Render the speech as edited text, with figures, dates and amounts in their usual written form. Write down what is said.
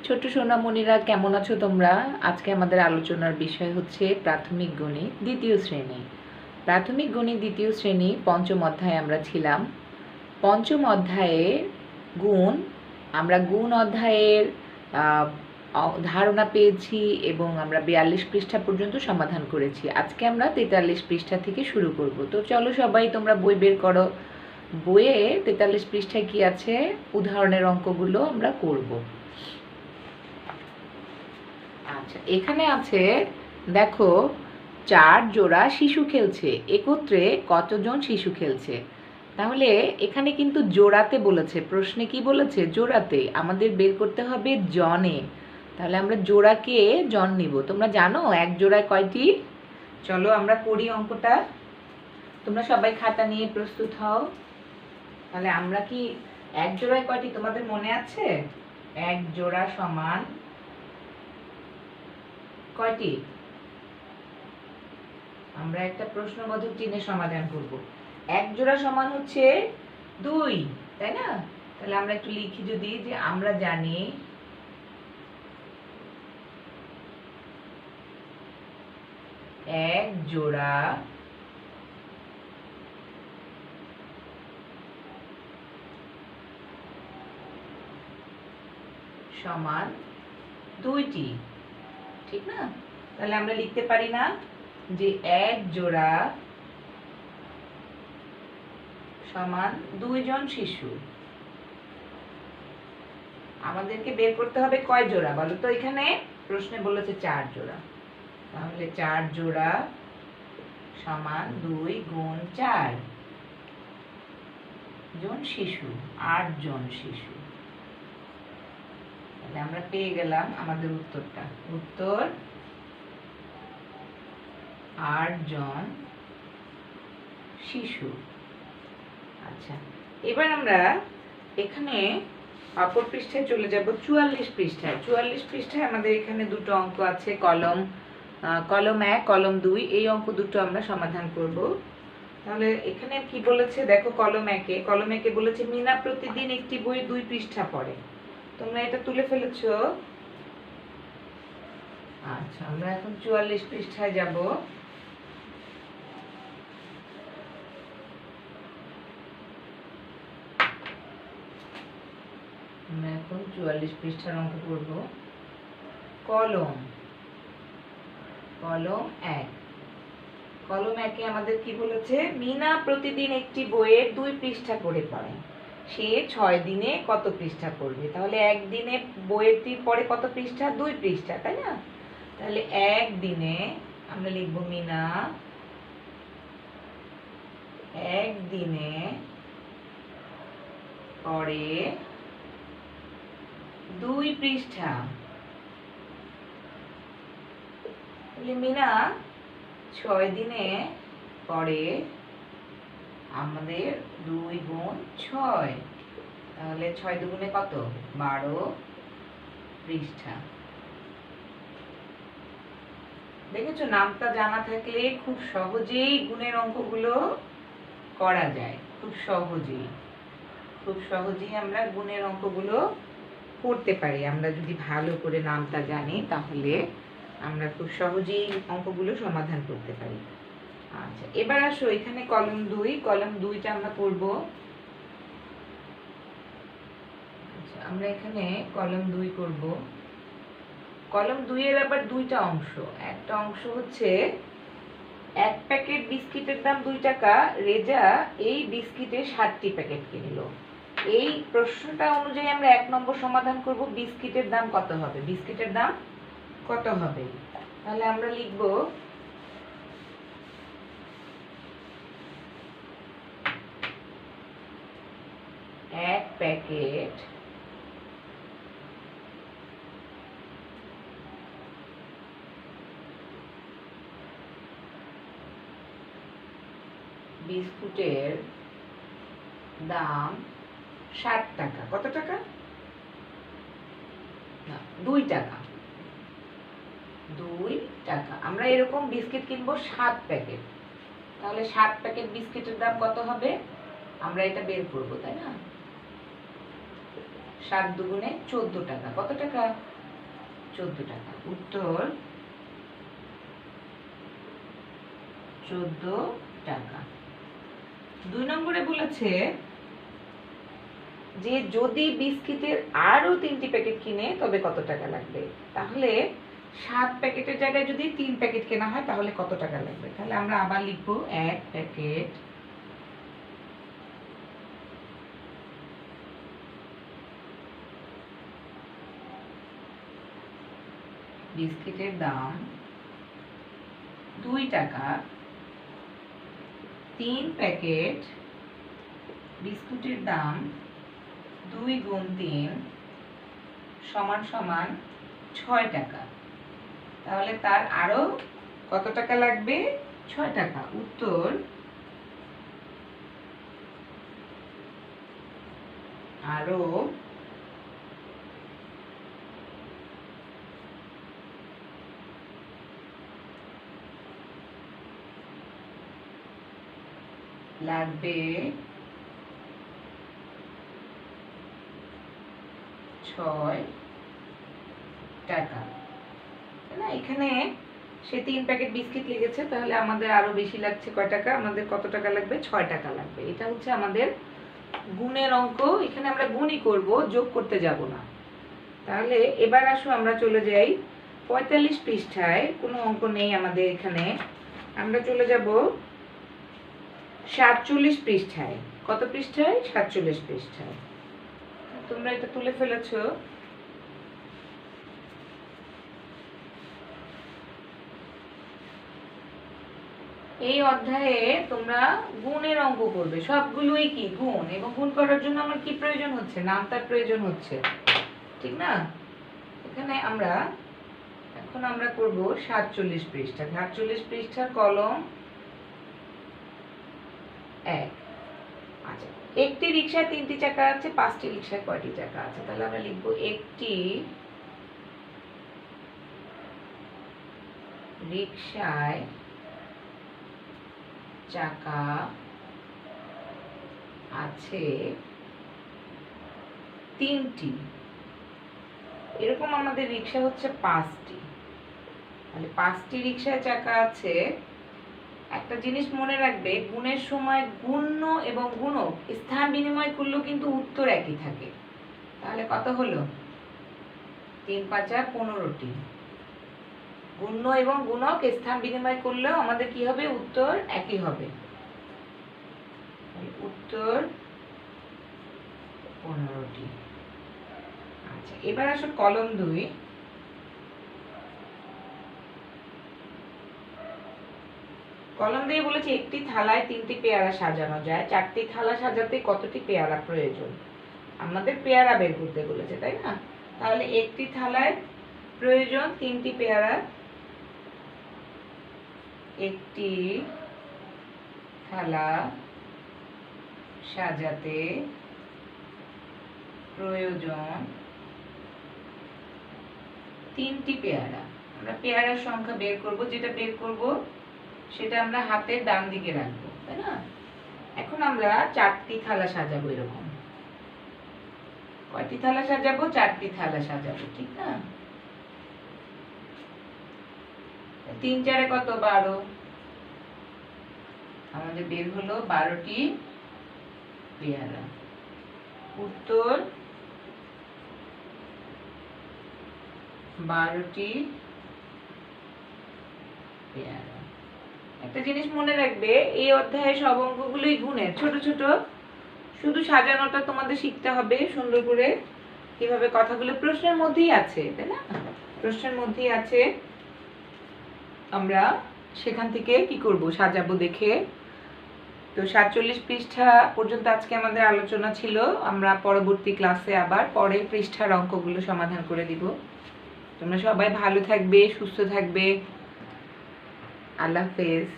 ছোট সোনামণিরা কেমন আছো তোমরা? আজকে আমাদের আলোচনার বিষয় হচ্ছে প্রাথমিক গণিত দ্বিতীয় শ্রেণী। প্রাথমিক গণিত দ্বিতীয় শ্রেণী পঞ্চম অধ্যায়ে আমরা ছিলাম। পঞ্চম অধ্যায়ে গুণ, আমরা গুণ অধ্যায়ের ধারণা পেয়েছি এবং আমরা 42 পৃষ্ঠা পর্যন্ত সমাধান করেছি। আজকে আমরা 43 পৃষ্ঠা থেকে শুরু করব। তো চলো সবাই তোমরা বই বের করো। বইয়ে 43 পৃষ্ঠায় কি আছে, উদাহরণের অঙ্কগুলো আমরা করব। আচ্ছা, এখানে আছে, দেখো, 4 জোড়া শিশু খেলছে। একত্রে কতজন শিশু খেলছে? তাহলে এখানে কিন্তু জোড়াতে বলেছে, প্রশ্নে কি বলেছে? জোড়াতে। আমাদের বের করতে হবে জনে। তাহলে আমরা জোড়াকে জন নিব। তোমরা জানো এক জোড়ায় কয়টি? চলো আমরা করি অঙ্কটা। তোমরা সবাই খাতা নিয়ে প্রস্তুত হও। তাহলে আমরা কি এক জোড়ায় কয়টি তোমাদের মনে আছে? এক জোড়া সমান কয়টি? আমরা একটা প্রশ্নবোধক চিহ্নের সমাধান করব। এক জোড়া সমান হচ্ছে 2, তাই না? তাহলে আমরা একটু লিখি যদি, যে আমরা জানি এক জোড়া সমান 2টি, ঠিক না? তাহলে আমরা লিখতে পারি না যে এক জোড়া সমান 2 জন শিশু? আমাদেরকে বের করতে হবে কয় জোড়া বলো তো? এখানে প্রশ্নে বলেছে 4 জোড়া। তাহলে 4 জোড়া সমান 2 গুণ 4 জন শিশু, 8 জন শিশু। তাহলে আমরা পেয়ে গেলাম আমাদের উত্তরটা। উত্তর 8 জন শিশু। আচ্ছা, এবার আমরা এখানে অপর পৃষ্ঠায় চলে যাব, 44 পৃষ্ঠায়। 44 পৃষ্ঠায় আমাদের এখানে দুটো অঙ্ক আছে, কলম 1 কলম 2। এই অঙ্ক দুটো আমরা সমাধান করব। তাহলে এখানে কি বলেছে দেখো, কলম 1-এ বলেছে মিনা প্রতিদিন একটি বই 2 পৃষ্ঠা পড়ে। তোমরা এটা তুলে ফেলেছো? আচ্ছা, আমরা এখন 44 পৃষ্ঠায় যাব। আমরা এখন 44 পৃষ্ঠার অঙ্ক করব। কলম 1। কলম 1-এ আমাদের কি বলেছে? মিনা প্রতিদিন একটি বইয়ের 2 পৃষ্ঠা করে পড়ে। সে 6 দিনে কত পৃষ্ঠা পড়বে? তাহলে একদিনে বইয়েরটি পড়ে কত পৃষ্ঠা? 2 পৃষ্ঠা, তাই না? তাহলে একদিনে আমরা লিখব মিনা একদিনে পড়ে 2 পৃষ্ঠা। তাহলে মিনা 6 দিনে পড়ে আমাদের 2 গুণ 6। তাহলে 6 দুগুণে কত? 12 পৃষ্ঠা। দেখেছো, নামটা জানা থাকলে খুব সহজেই গুণের অঙ্কগুলো করা যায়। খুব সহজেই আমরা গুণের অঙ্কগুলো করতে পারি। আমরা যদি ভালো করে নামটা জানি তাহলে আমরা খুব সহজেই অঙ্কগুলো সমাধান করতে পারি। আচ্ছা, এবার আসো এখানে কলম 2টা আমরা করব। আচ্ছা, আমরা এখানে কলম 2 করব। কলম 2-এর আবার 2টা অংশ। একটা অংশ হচ্ছে 1 প্যাকেট বিস্কিটের দাম 2 টাকা, রেজা এই বিস্কিটের 7টি প্যাকেট কিনলো। এই প্রশ্নটা অনুযায়ী আমরা 1 নম্বর সমাধান করব। বিস্কিটের দাম কত হবে? তাহলে আমরা লিখব 1 প্যাকেট বিস্কুটের দাম 7 টাকা। কত টাকা? না, 2 টাকা। 2 টাকা। আমরা এরকম বিস্কিট কিনবো 7 প্যাকেট। তাহলে 7 প্যাকেট বিস্কিটের দাম কত হবে? আমরা এটা বের করব, তাই না? 7 দুগুণে 14 টাকা। কত টাকা? 14 টাকা। উত্তর 14 টাকা। 2 নম্বরে বলেছে যে যদি বিস্কিটের আরো 3টি প্যাকেট কিনে তবে কত টাকা লাগবে। তাহলে 7 প্যাকেটের জায়গায় যদি 3 প্যাকেট কেনা হয় তাহলে কত টাকা লাগবে। তাহলে আমরা আবার লিখবো 1 প্যাকেট বিস্কিটের দাম 2 টাকা, 3 প্যাকেট বিস্কুটের দাম 2 গুণ 3 সমান সমান 6 টাকা। তাহলে তার আরো কত টাকা লাগবে? 6 টাকা। উত্তর আরো লাগবে 6 টাকা। না, এখানে সে 3 প্যাকেট বিস্কিট লেগেছে, তাহলে আমাদের আরো বেশি লাগছে কয় টাকা? আমাদের কত টাকা লাগবে? 6 টাকা লাগবে। এটা হচ্ছে আমাদের গুণের অঙ্ক। এখানে আমরা গুণই করব, যোগ করতে যাব না। তাহলে এবার আসো আমরা চলে যাই 45 পৃষ্ঠায়। কোনো অঙ্ক নেই আমাদের এখানে। আমরা চলে যাব 47 পৃষ্ঠায়। কত পৃষ্ঠায়? 47 পৃষ্ঠায়। তোমরা এটা তুলে ফেলেছো। এই অধ্যায়ে তোমরা গুণের অঙ্ক করবে। সবগুলোই কি? গুণ। এবং গুণ করার জন্য আমার কি প্রয়োজন হচ্ছে? নামতার প্রয়োজন হচ্ছে, ঠিক না? এখানে এখন আমরা করব 47 পৃষ্ঠা। 47 পৃষ্ঠার কলম 1। আচ্ছা, একটি রিকশায় 3টি চাকা আছে, 5টি রিকশায় কয়টি চাকা আছে? তাহলে আমরা লিখব একটি রিকশায় চাকা আছে 3টি। এরকম আমাদের রিকশা হচ্ছে 5টি। তাহলে 5টি রিকশায় চাকা আছে। একটা জিনিস মনে রাখবে, গুণের সময় গুণ্য এবং গুণক স্থান বিনিময় করলেও কিন্তু উত্তর একই থাকে। তাহলে কত হলো? 3 5 15টি। গুণ্য এবং গুণক স্থান বিনিময় করলেও আমাদের কি হবে? উত্তর একই হবে। উত্তর 15টি। আচ্ছা, এবার আসো কলম 2। কলম 2 বলেছে একটি থালায় 3টি পেয়ারা সাজানো যায়, 4টি থালা সাজাতে কতটি পেয়ারা প্রয়োজন? আমাদের পেয়ারা বের করতে বলেছে, তাই না? তাহলে একটি থালায় প্রয়োজন 3টি পেয়ারা। একটি থালা সাজাতে প্রয়োজন 3টি পেয়ারা। আমরা পেয়ারার সংখ্যা বের করব। যেটা বের করব সেটা আমরা হাতের ডান দিকে রাখবো, তাই না? এখন আমরা 4টি থালা সাজাবো। এরকম কয়টি থালা সাজাবো? 4টি থালা সাজাবো, ঠিক না? 3 4 কত? 12। আমাদের বের হলো 12টি পেয়ারা। উত্তর 12টি পেয়ারা। একটা জিনিস মনে রাখবে, এই অধ্যায়ে সব অঙ্কগুলোই গুণের, ছোট ছোট। শুধু সাজানোটা তোমাদের শিখতে হবে সুন্দর করে। কিভাবে কথাগুলো প্রশ্নের মধ্যেই আছে, তাই না? প্রশ্নের মধ্যেই আছে। আমরা সেখান থেকে কি করব? সাজাবো দেখে। তো 47 পৃষ্ঠা পর্যন্ত আজকে আমাদের আলোচনা ছিল। আমরা পরবর্তী ক্লাসে আবার পরের পৃষ্ঠার অঙ্কগুলো সমাধান করে দিব। তোমরা সবাই ভালো থাকবে, সুস্থ থাকবে। আল্লাহ হাফেজ।